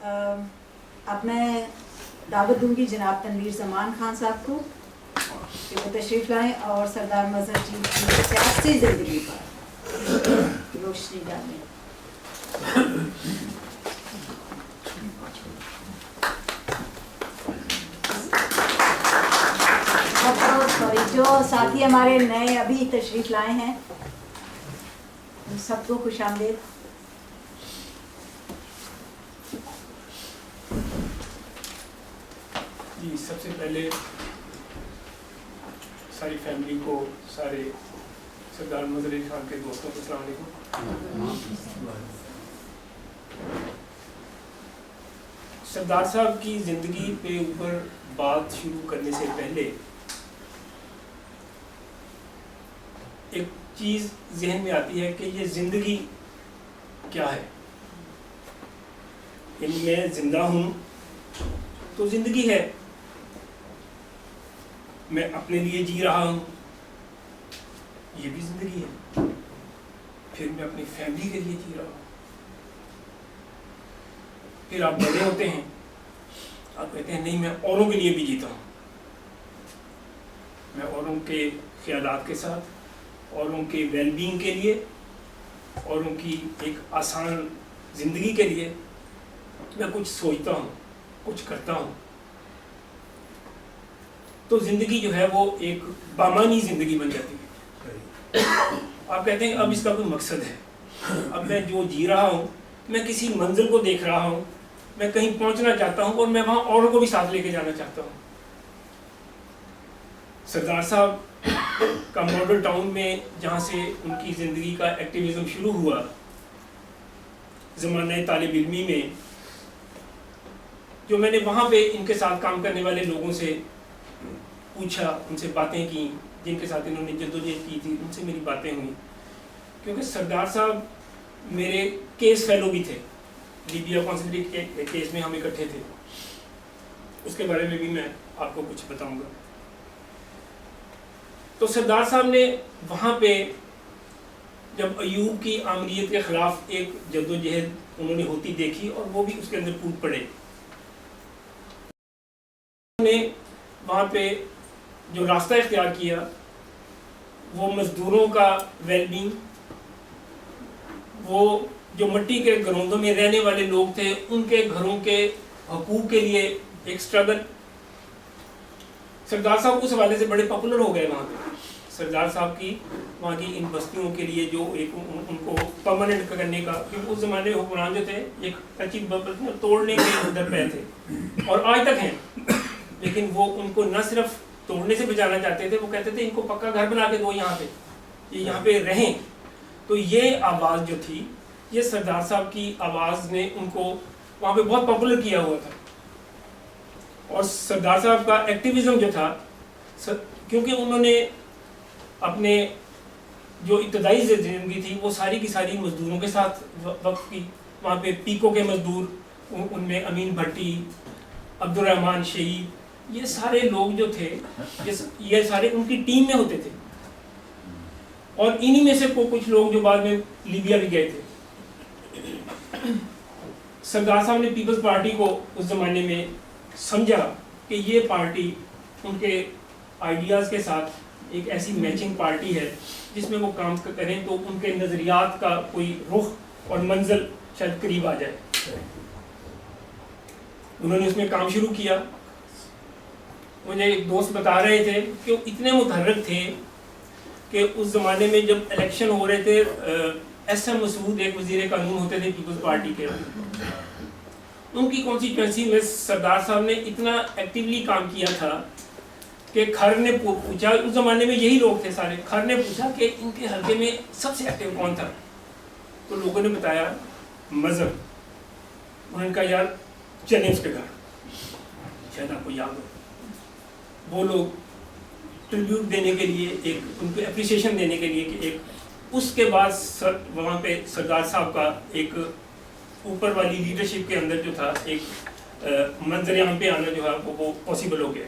اب میں دعوت دوں گی جناب تنویر زمان خان صاحب کو کہ وہ تشریف لائیں اور سردار مظہر جی کی سیاسی زندگی پر روشنی ڈالیں. سوری جو ساتھی ہمارے نئے ابھی تشریف لائے ہیں ان سب کو خوش آمدید. جی سب سے پہلے ساری فیملی کو، سارے سردار مظہر علی خان کے دوستوں کو السلام علیکم. سردار صاحب کی زندگی پہ اوپر بات شروع کرنے سے پہلے ایک چیز ذہن میں آتی ہے کہ یہ زندگی کیا ہے. یعنی میں زندہ ہوں تو زندگی ہے، میں اپنے لیے جی رہا ہوں یہ بھی زندگی ہے، پھر میں اپنی فیملی کے لیے جی رہا ہوں. پھر آپ بڑے ہوتے ہیں، آپ کہتے ہیں نہیں میں اوروں کے لیے بھی جیتا ہوں، میں اوروں کے خیالات کے ساتھ، اوروں کے ویل بینگ کے لیے، اوروں کی ایک آسان زندگی کے لیے میں کچھ سوچتا ہوں، کچھ کرتا ہوں. تو زندگی جو ہے وہ ایک بامانی زندگی بن جاتی ہے. آپ کہتے ہیں اب اس کا کوئی مقصد ہے، اب میں جو جی رہا ہوں میں کسی منزل کو دیکھ رہا ہوں، میں کہیں پہنچنا چاہتا ہوں اور میں وہاں اوروں کو بھی ساتھ لے کے جانا چاہتا ہوں. سردار صاحب کا ماڈل ٹاؤن میں جہاں سے ان کی زندگی کا ایکٹیویزم شروع ہوا، زمانہ طالب علمی میں، جو میں نے وہاں پہ ان کے ساتھ کام کرنے والے لوگوں سے پوچھا، ان سے باتیں کی، جن کے ساتھ انہوں نے جدوجہد کی تھی ان سے میری باتیں ہوئیں. کیونکہ سردار صاحب میرے کیس فیلو بھی تھے، لیبیا کانسلیٹی کے کیس میں ہم اکٹھے تھے، اس کے بارے میں بھی میں آپ کو کچھ بتاؤں گا. تو سردار صاحب نے وہاں پہ جب ایوب کی آمریت کے خلاف ایک جدوجہد انہوں نے ہوتی دیکھی اور وہ بھی اس کے اندر کود پڑے. انہوں نے وہاں پہ جو راستہ اختیار کیا وہ مزدوروں کا ویل بینگ، وہ جو مٹی کے گروندوں میں رہنے والے لوگ تھے ان کے گھروں کے حقوق کے لیے ایک اسٹرگل. سردار صاحب اس حوالے سے بڑے پاپولر ہو گئے وہاں پہ. سردار صاحب کی وہاں کی ان بستیوں کے لیے جو ایک ان کو پرماننٹ کرنے کا، کیونکہ اس زمانے میں حکمران جو تھے ایک کچی بستیاں توڑنے کے اندر پہ تھے اور آج تک ہیں، لیکن وہ ان کو نہ صرف توڑنے سے بچانا چاہتے تھے، وہ کہتے تھے ان کو پکا گھر بنا کے دو یہاں پہ، یہ یہاں پہ رہیں. تو یہ آواز جو تھی، یہ سردار صاحب کی آواز نے ان کو وہاں پہ بہت پاپولر کیا ہوا تھا. اور سردار صاحب کا ایکٹیویزم جو تھا، کیونکہ انہوں نے اپنے جو ابتدائی زندگی تھی وہ ساری کی ساری مزدوروں کے ساتھ وقف کی. وہاں پہ پیکو کے مزدور، ان میں امین بھٹی، عبد الرحمن شہید، یہ سارے لوگ جو تھے یہ سارے ان کی ٹیم میں ہوتے تھے. اور انہی میں سے کچھ لوگ جو بعد میں لیبیا بھی گئے تھے. سردار صاحب نے پیپلز پارٹی کو اس زمانے میں سمجھا کہ یہ پارٹی ان کے آئیڈیاز کے ساتھ ایک ایسی میچنگ پارٹی ہے جس میں وہ کام کریں تو ان کے نظریات کا کوئی رخ اور منزل شاید قریب آ جائے. انہوں نے اس میں کام شروع کیا. مجھے ایک دوست بتا رہے تھے کہ وہ اتنے متحرک تھے کہ اس زمانے میں جب الیکشن ہو رہے تھے، ایس ایم مسعود ایک وزیر قانون ہوتے تھے پیپلز پارٹی کے، ان کی کانسٹیٹوئنسی میں سردار صاحب نے اتنا ایکٹیولی کام کیا تھا کہ کھر نے پوچھا، اس زمانے میں یہی لوگ تھے سارے، کھر نے پوچھا کہ ان کے حلقے میں سب سے ایکٹیو کون تھا، تو لوگوں نے بتایا مظہر. انہوں نے کہا یار چلیں اس کے گھر، شاید آپ کو یاد ہو. وہ لوگ ٹریبیوٹ دینے کے لیے، ایک ان کو اپریسیشن دینے کے لیے کہ ایک، اس کے بعد وہاں پہ سردار صاحب کا ایک اوپر والی لیڈرشپ کے اندر جو تھا ایک منظر عام پہ آنا جو ہے وہ پاسبل ہو گیا.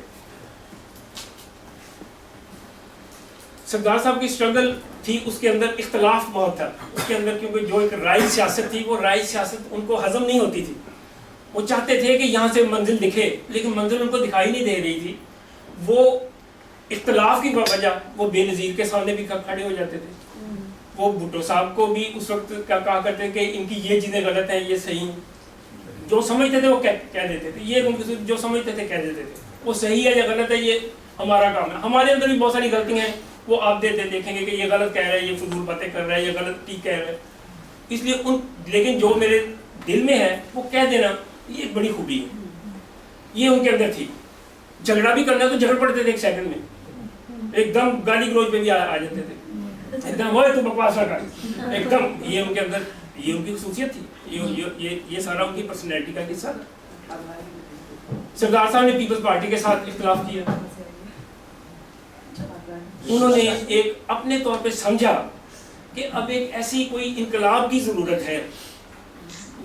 سردار صاحب کی اسٹرگل تھی، اس کے اندر اختلاف بہت تھا اس کے اندر، کیونکہ جو ایک رائج سیاست تھی وہ رائج سیاست ان کو ہضم نہیں ہوتی تھی. وہ چاہتے تھے کہ یہاں سے منزل دکھے، لیکن منزل ان کو دکھائی نہیں دے رہی تھی. وہ اختلاف کی وجہ وہ بے نظیر کے سامنے بھی کھڑے ہو جاتے تھے. وہ بھٹو صاحب کو بھی اس وقت کہا کرتے کہ ان کی یہ چیزیں غلط ہیں، یہ صحیح ہیں. جو سمجھتے تھے وہ کہہ دیتے تھے، یہ جو سمجھتے تھے کہہ دیتے تھے. وہ صحیح ہے یا غلط ہے یہ ہمارا کام ہے. ہمارے اندر بھی بہت ساری غلطیاں ہیں، وہ آپ دیکھیں گے کہ یہ غلط کہہ رہا ہے، یہ فضول باتیں کر رہا ہے، یہ غلط ٹھیک کہہ رہا ہے. اس لیے لیکن جو میرے دل میں ہے وہ کہہ دینا یہ بڑی خوبی ہے. یہ ان کے اندر تھی. جھگڑا بھی کرنا تو جھگڑ پڑتے تھے ایک سیکنڈ میں، ایک دم گالی گلوچ پہ بھی آ جاتے تھے، ایک دم وہ تو بکواس نہ کر، ایک دم. یہ ان کے اندر یہ ان کی خصوصیت تھی. یہ سارا ان کی پرسنالٹی کا حصہ تھا. سردار صاحب نے پیپلز پارٹی کے ساتھ اختلاف کیا. انہوں نے ایک اپنے طور پہ سمجھا کہ اب ایک ایسی کوئی انقلاب کی ضرورت ہے.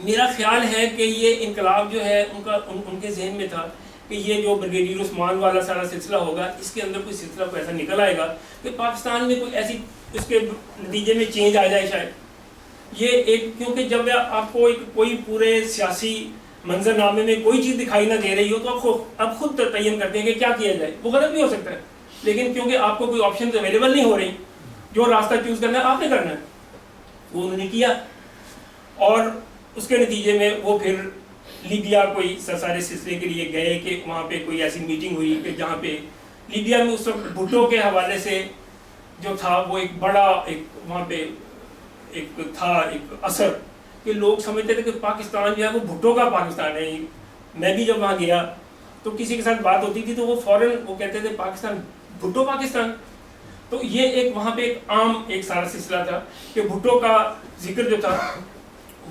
میرا خیال ہے کہ یہ انقلاب جو ہے ان کے ذہن میں تھا کہ یہ جو بریگیڈیئر عثمان والا سارا سلسلہ ہوگا، اس کے اندر کوئی سلسلہ کو ایسا نکل آئے گا کہ پاکستان میں کوئی ایسی اس کے نتیجے میں چینج آ جائے شاید. یہ ایک کیونکہ جب آپ کو کوئی پورے سیاسی منظر نامے میں کوئی چیز دکھائی نہ دے رہی ہو تو آپ خود تعین کرتے ہیں کہ کیا کیا جائے. وہ غلط بھی ہو سکتا ہے، لیکن کیونکہ آپ کو کوئی آپشن اویلیبل نہیں ہو رہی، جو راستہ چوز کرنا ہے آپ نے کرنا ہے. وہ انہوں نے کیا، اور اس کے نتیجے میں وہ پھر لیبیا کوئی سارے سلسلے کے لیے گئے کہ وہاں پہ کوئی ایسی میٹنگ ہوئی کہ جہاں پہ لیبیا میں اس وقت بھٹو کے حوالے سے جو تھا وہ ایک بڑا وہاں پہ ایک اثر کہ لوگ سمجھتے تھے کہ پاکستان جو ہے وہ بھٹو کا پاکستان ہے. میں بھی جب وہاں گیا تو کسی کے ساتھ بات ہوتی تھی تو وہ فوراً وہ کہتے تھے پاکستان، بھٹو پاکستان. تو یہ ایک وہاں پہ ایک عام ایک سارا سلسلہ تھا کہ بھٹو کا ذکر جو تھا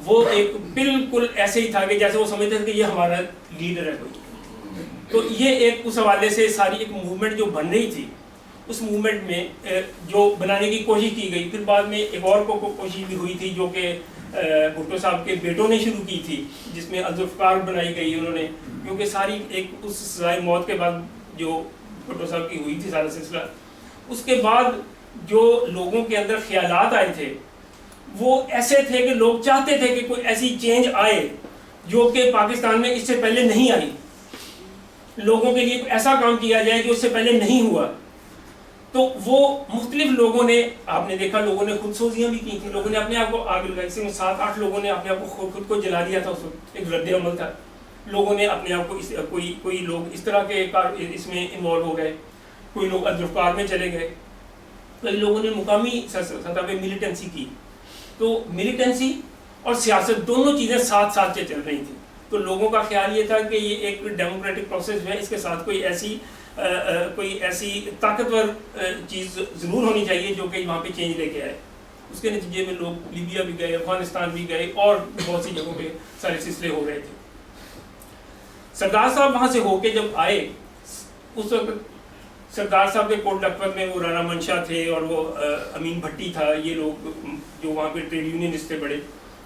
وہ ایک بالکل ایسے ہی تھا کہ جیسے وہ سمجھتے تھے کہ یہ ہمارا لیڈر ہے کوئی. تو یہ ایک اس حوالے سے ساری ایک موومنٹ جو بن رہی تھی، اس موومنٹ میں جو بنانے کی کوشش کی گئی. پھر بعد میں ایک اور کوشش بھی ہوئی تھی جو کہ بھٹو صاحب کے بیٹوں نے شروع کی تھی، جس میں الذوالفقار بنائی گئی انہوں نے، کیونکہ ساری ایک اس سزائے موت کے بعد جو بھٹو صاحب کی ہوئی تھی سارا سلسلہ، اس کے بعد جو لوگوں کے اندر خیالات آئے تھے وہ ایسے تھے کہ لوگ چاہتے تھے کہ کوئی ایسی چینج آئے جو کہ پاکستان میں اس سے پہلے نہیں آئی. لوگوں کے لیے ایسا کام کیا جائے جو اس سے پہلے نہیں ہوا. تو وہ مختلف لوگوں نے، آپ نے دیکھا لوگوں نے خود سوزیاں بھی کی تھیں، لوگوں نے اپنے آپ کو آگ لگائی. اس میں 7-8 لوگوں نے اپنے آپ کو خود کو جلا دیا تھا. اس وقت ایک رد عمل تھا. لوگوں نے اپنے آپ کو کوئی لوگ اس طرح کے اس میں انوالو ہو گئے، کوئی لوگ الذوالفقار میں چلے گئے، کئی لوگوں نے مقامی سطح پہ ملیٹنسی کی. تو ملیٹنسی اور سیاست دونوں چیزیں ساتھ ساتھ چل رہی تھیں. تو لوگوں کا خیال یہ تھا کہ یہ ایک ڈیموکریٹک پروسیس ہے، اس کے ساتھ کوئی ایسی طاقتور چیز ضرور ہونی چاہیے جو کہ وہاں پہ چینج لے کے آئے. اس کے نتیجے میں لوگ لیبیا بھی گئے، افغانستان بھی گئے، اور بہت سی جگہوں پہ سارے سلسلے ہو رہے تھے. سردار صاحب وہاں سے ہو کے جب آئے، اس وقت سردار صاحب کے کوٹ لکھپت میں وہ رانا منشا تھے اور وہ امین بھٹی تھا. یہ لوگ جو وہاں پہ ٹریڈ یونینسٹ تھے، بڑے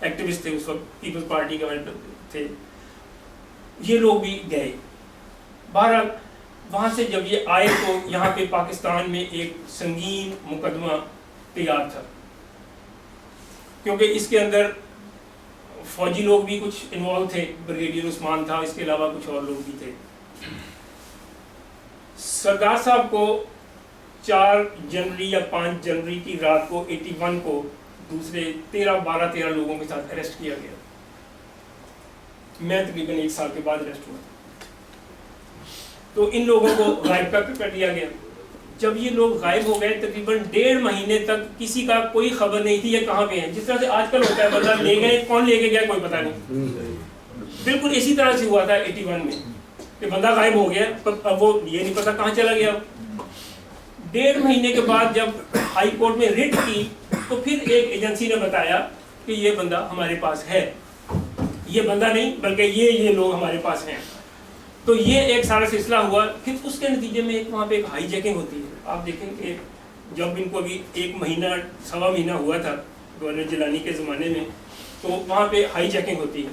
ایکٹیوسٹ تھے اس وقت، پیپلز پارٹی کا تھے، یہ لوگ بھی گئے. بہرحال وہاں سے جب یہ آئے تو یہاں پہ پاکستان میں ایک سنگین مقدمہ تیار تھا، کیونکہ اس کے اندر فوجی لوگ بھی کچھ انوالو تھے. بریگیڈیئر عثمان تھا، اس کے علاوہ کچھ اور لوگ بھی تھے. سردار صاحب کو 4 جنوری یا 5 جنوری کی رات کو 81 کو دوسرے 12-13 لوگوں کے ساتھ اریسٹ کیا گیا. میں تقریباً 1 سال کے بعد اریسٹ ہوا. تو ان لوگوں کو غائب کر دیا گیا. جب یہ لوگ غائب ہو گئے تقریباً 1.5 مہینے تک کسی کا کوئی خبر نہیں تھی یہ کہاں پہ ہیں. جس طرح سے آج کل ہوتا ہے بندہ لے گئے، کون لے کے گیا کوئی پتہ نہیں. بالکل اسی طرح سے ہوا تھا 81 میں کہ بندہ غائب ہو گیا، اب وہ یہ نہیں پتا کہاں چلا گیا. 1.5 مہینے کے بعد جب ہائی کورٹ میں ریٹ کی تو پھر ایک ایجنسی نے بتایا کہ یہ بندہ ہمارے پاس ہے. یہ بندہ نہیں بلکہ یہ لوگ ہمارے پاس ہیں. تو یہ ایک سارا سلسلہ ہوا. پھر اس کے نتیجے میں وہاں پہ ایک ہائی جیکنگ ہوتی ہے. آپ دیکھیں کہ جب ان کو ابھی 1 مہینہ 1.25 مہینہ ہوا تھا گورنر جیلانی کے زمانے میں، تو وہاں پہ ہائی جیکنگ ہوتی ہے.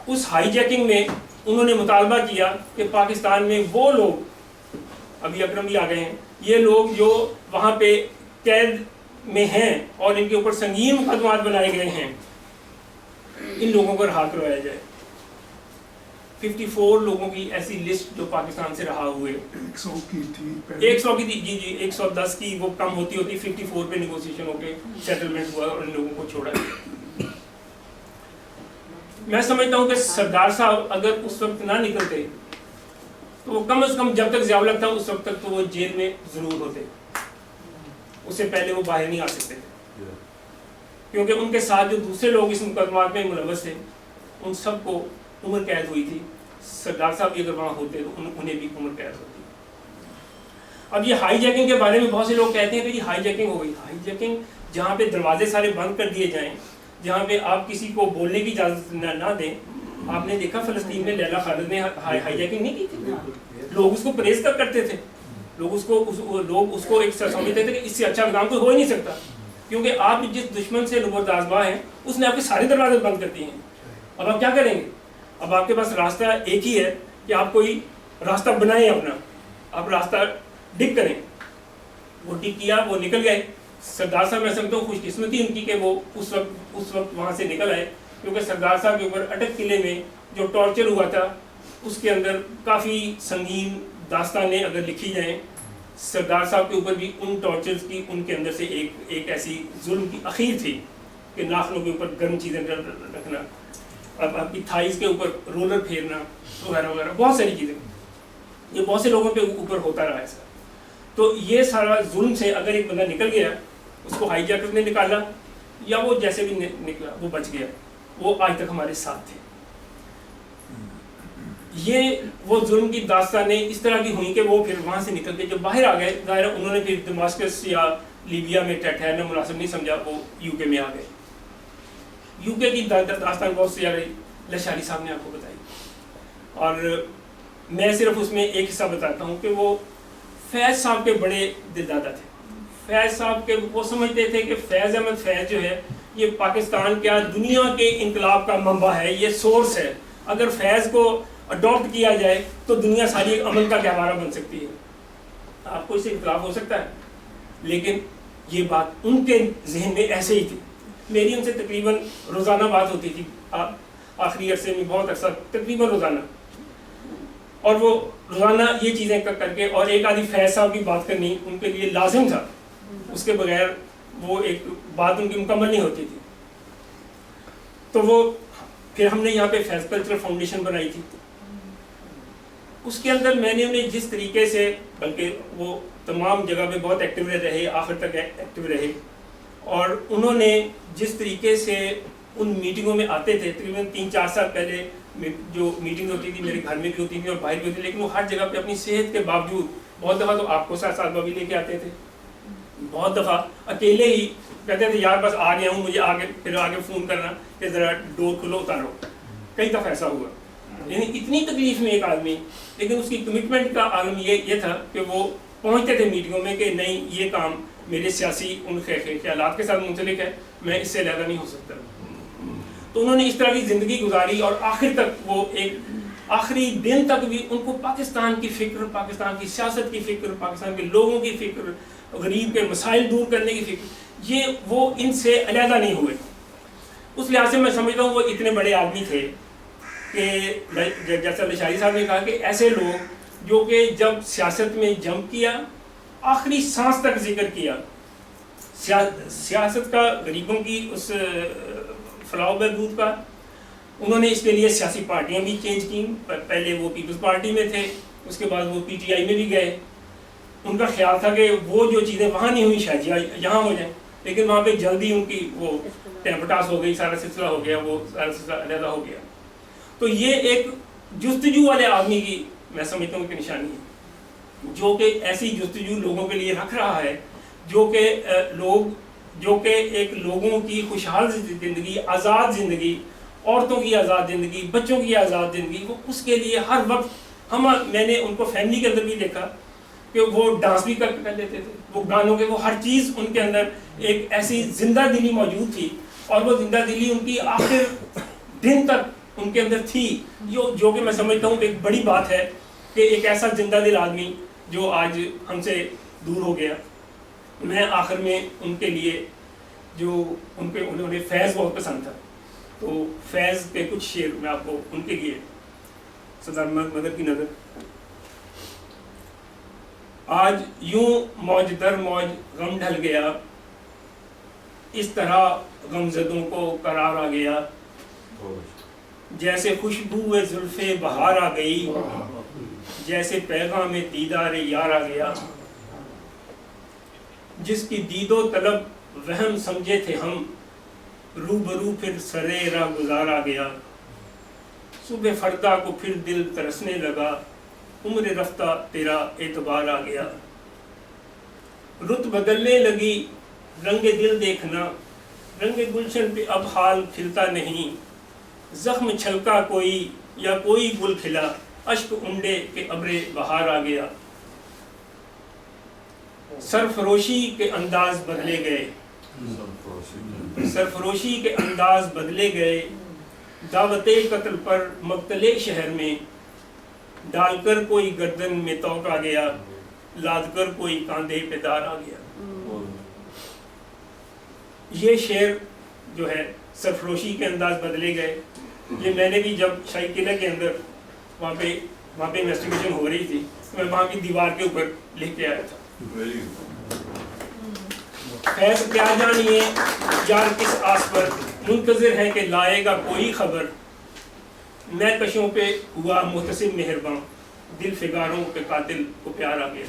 اس ہائی جیکنگ میں انہوں نے مطالبہ کیا کہ پاکستان میں وہ لوگ، ابھی اکرم بھی آ گئے ہیں، یہ لوگ جو وہاں پہ قید میں ہیں اور ان کے اوپر سنگین مقدمات بنائے گئے ہیں، ان لوگوں کو رہا کروایا جائے. 54 لوگوں کی ایسی لسٹ جو پاکستان سے رہا ہوئے, 100 کی تھی, 100 کی تھی, جی 110 کی, وہ کم ہوتی 54 پہ نیگوسیشن ہو کے سیٹلمنٹ ہوا اور ان لوگوں کو چھوڑا گیا. میں سمجھتا ہوں کہ سردار صاحب اگر اس وقت نہ نکلتے تو وہ کم از کم جب تک ضیاء الحق تھا اس وقت تک تو وہ جیل میں ضرور ہوتے, اس سے پہلے وہ باہر نہیں آ سکتے تھے, کیونکہ ان کے ساتھ جو دوسرے لوگ اس مقدمات میں ملوث تھے ان سب کو عمر قید ہوئی تھی. سردار صاحب بھی اگر وہاں ہوتے تو انہیں بھی عمر قید ہوتی. اب یہ ہائی جیکنگ کے بارے میں بہت سے لوگ کہتے ہیں کہ یہ ہائی جیکنگ ہو گئی. ہائی جیکنگ جہاں پہ دروازے سارے بند کر دیے جائیں, جہاں پہ آپ کسی کو بولنے کی اجازت نہ دیں. آپ نے دیکھا فلسطین میں لیلا خالد نے ہائی جیکنگ نہیں کی تھی, لوگ اس کو پریز کرتے تھے, لوگ اس کو ایک سمجھتے تھے کہ اس سے اچھا کام کوئی ہو ہی نہیں سکتا, کیونکہ آپ جس دشمن سے لبردازباں ہیں اس نے آپ کے سارے دروازے بند کر دیے ہیں. اب آپ کیا کریں گے؟ اب آپ کے پاس راستہ ایک ہی ہے کہ آپ کوئی راستہ بنائیں اپنا, آپ راستہ ڈگ کریں. وہ ڈگ کیا, وہ نکل گئے. سردار صاحب میں سمجھتا ہوں خوش قسمتی ان کی کہ وہ اس وقت وہاں سے نکل آئے, کیونکہ سردار صاحب کے اوپر اٹک قلعے میں جو ٹارچر ہوا تھا اس کے اندر کافی سنگین داستانیں اگر لکھی جائیں. سردار صاحب کے اوپر بھی ان ٹارچرز کی ان کے اندر سے ایک ایسی ظلم کی اخیر تھی کہ ناخنوں کے اوپر گرم چیزیں رکھنا, اب آپ کی تھائیز کے اوپر رولر پھیرنا وغیرہ وغیرہ, بہت ساری چیزیں. یہ بہت سے لوگوں پہ اوپر ہوتا رہا ایسا. تو یہ سارا ظلم سے اگر ایک بندہ نکل گیا, اس کو ہائی جیکر نے نکالا یا وہ جیسے بھی نکلا وہ بچ گیا, وہ آج تک ہمارے ساتھ تھے. یہ وہ ظلم کی داستانیں اس طرح کی ہوئیں کہ وہ پھر وہاں سے نکل کے جب باہر آ گئے, ظاہر انہوں نے پھر دماسکس یا لیبیا میں ٹھہرنا مناسب نہیں سمجھا, وہ یو کے میں آ گئے. یو کے کی داستان بہت سی آ گئی, لشاری صاحب نے آپ کو بتائی, اور میں صرف اس میں ایک حصہ بتاتا ہوں کہ وہ فیض صاحب کے بڑے دل دادا تھے. فیض صاحب کے وہ سمجھتے تھے کہ فیض احمد فیض جو ہے یہ پاکستان کیا دنیا کے انقلاب کا منبع ہے, یہ سورس ہے. اگر فیض کو اڈاپٹ کیا جائے تو دنیا ساری ایک عمل کا گہوارہ بن سکتی ہے. آپ کو اس سے اختلاف ہو سکتا ہے, لیکن یہ بات ان کے ذہن میں ایسے ہی تھی. میری ان سے تقریباً روزانہ بات ہوتی تھی آخری عرصے میں, بہت عرصہ تقریباً روزانہ, اور وہ روزانہ یہ چیزیں کر کے اور ایک آدھی فیض صاحب کی بات کرنی ان کے لیے لازم تھا, اس کے بغیر وہ ایک بات ان کی مکمل نہیں ہوتی تھی. تو وہ پھر ہم نے یہاں پہ فیض کلچرل فاؤنڈیشن بنائی تھی. اس کے اندر میں نے انہیں جس طریقے سے, بلکہ وہ تمام جگہ پہ بہت ایکٹیو رہے, آخر تک ایکٹیو رہے, اور انہوں نے جس طریقے سے ان میٹنگوں میں آتے تھے, تقریباً 3-4 سال پہلے جو میٹنگ ہوتی تھی میرے گھر میں بھی ہوتی تھی اور باہر بھی ہوتی تھی, لیکن وہ ہر جگہ پہ اپنی صحت کے باوجود, بہت دفعہ تو آپ کو ساتھ بھی لے کے آتے تھے, بہت دفعہ اکیلے ہی کہتے تھے یار بس آ گیا ہوں, مجھے آگے فون کرنا کہ ذرا ڈور کھلو اتارو. کئی دفعہ ایسا ہوا, یعنی اتنی تکلیف میں ایک آدمی, لیکن اس کی کمٹمنٹ کا عالم یہ تھا کہ وہ پہنچتے تھے میٹنگوں میں کہ نہیں یہ کام میرے سیاسی ان خیالات کے ساتھ منسلک ہے, میں اس سے علیحدہ نہیں ہو سکتا. تو انہوں نے اس طرح کی زندگی گزاری, اور آخر تک وہ ایک آخری دن تک بھی ان کو پاکستان کی فکر, پاکستان کی سیاست کی فکر, پاکستان کے لوگوں کی فکر, غریب کے مسائل دور کرنے کی فکر, یہ وہ ان سے علیحدہ نہیں ہوئے. اس لحاظ سے میں سمجھتا ہوں وہ اتنے بڑے آدمی تھے کہ جیسا لشاری صاحب نے کہا کہ ایسے لوگ جو کہ جب سیاست میں جمپ کیا, آخری سانس تک ذکر کیا سیاست کا, غریبوں کی اس فلاح و بہبود کا. انہوں نے اس کے لیے سیاسی پارٹیاں بھی چینج کی, پہلے وہ پیپلز پارٹی میں تھے, اس کے بعد وہ PTI میں بھی گئے. ان کا خیال تھا کہ وہ جو چیزیں وہاں نہیں ہوئی شاید یہاں ہو جائیں, لیکن وہاں پہ جلدی ان کی وہ ٹیمپٹاس ہو گئی, سارا سلسلہ ہو گیا, وہ سارا سلسلہ علیحدہ ہو گیا. تو یہ ایک جستجو والے آدمی کی میں سمجھتا ہوں کہ نشانی ہے, جو کہ ایسی جستجو لوگوں کے لیے رکھ رہا ہے, جو کہ ایک لوگوں کی خوشحال زندگی, آزاد زندگی, عورتوں کی آزاد زندگی, بچوں کی آزاد زندگی, وہ اس کے لیے ہر وقت میں نے ان کو فیملی کے اندر بھی دیکھا کہ وہ ڈانس بھی کر لیتے تھے, وہ گانوں کے, وہ ہر چیز ان کے اندر ایک ایسی زندہ دلی موجود تھی, اور وہ زندہ دلی ان کی آخر دن تک ان کے اندر تھی, جو کہ میں سمجھتا ہوں ایک بڑی بات ہے کہ ایک ایسا زندہ دل آدمی جو آج ہم سے دور ہو گیا. میں آخر میں ان کے لیے جو انہوں نے فیض بہت پسند تھا, تو فیض کے کچھ شعر میں آپ کو ان کے لیے سردار مدر کی نظر. آج یوں موج در موج غم ڈھل گیا, اس طرح غمزدوں کو قرار آ گیا, جیسے خوشبو زلف بہار آ گئی, جیسے پیغام دیدار یار آ گیا. جس کی دید و طلب وہم سمجھے تھے ہم, روبرو پھر سرے راہ گزار آ گیا. صبح فردا کو پھر دل ترسنے لگا, عمر رفتہ تیرا اعتبار آ گیا. رت بدلنے لگی رنگ دل دیکھنا, رنگ گلشن پہ اب حال کھلتا نہیں. زخم چھلکا کوئی یا کوئی گل کھلا, اشک انڈے کے ابر بہار آ گیا. سرفروشی کے انداز بدلے گئے, سرفروشی کے انداز بدلے گئے, دعوت قتل پر مقتل شہر میں. ڈال کر کوئی گردن میں توق آ گیا, لاد کر کوئی کاندھے پہ دار آ گیا. یہ شعر جو ہے سرفروشی کے انداز بدلے گئے, یہ میں نے بھی جب شاہی قلعہ کے اندر وہاں پہ انویسٹیگیشن ہو رہی تھی, میں وہاں کی دیوار کے اوپر لکھ کے آیا تھا. فیض کیا جانیے یار کس آس پر, منتظر ہے کہ لائے گا کوئی خبر. میں کشوں پہ ہوا محتسب مہرباں, دل فگاروں کے قاتل کو پیار آ گیا.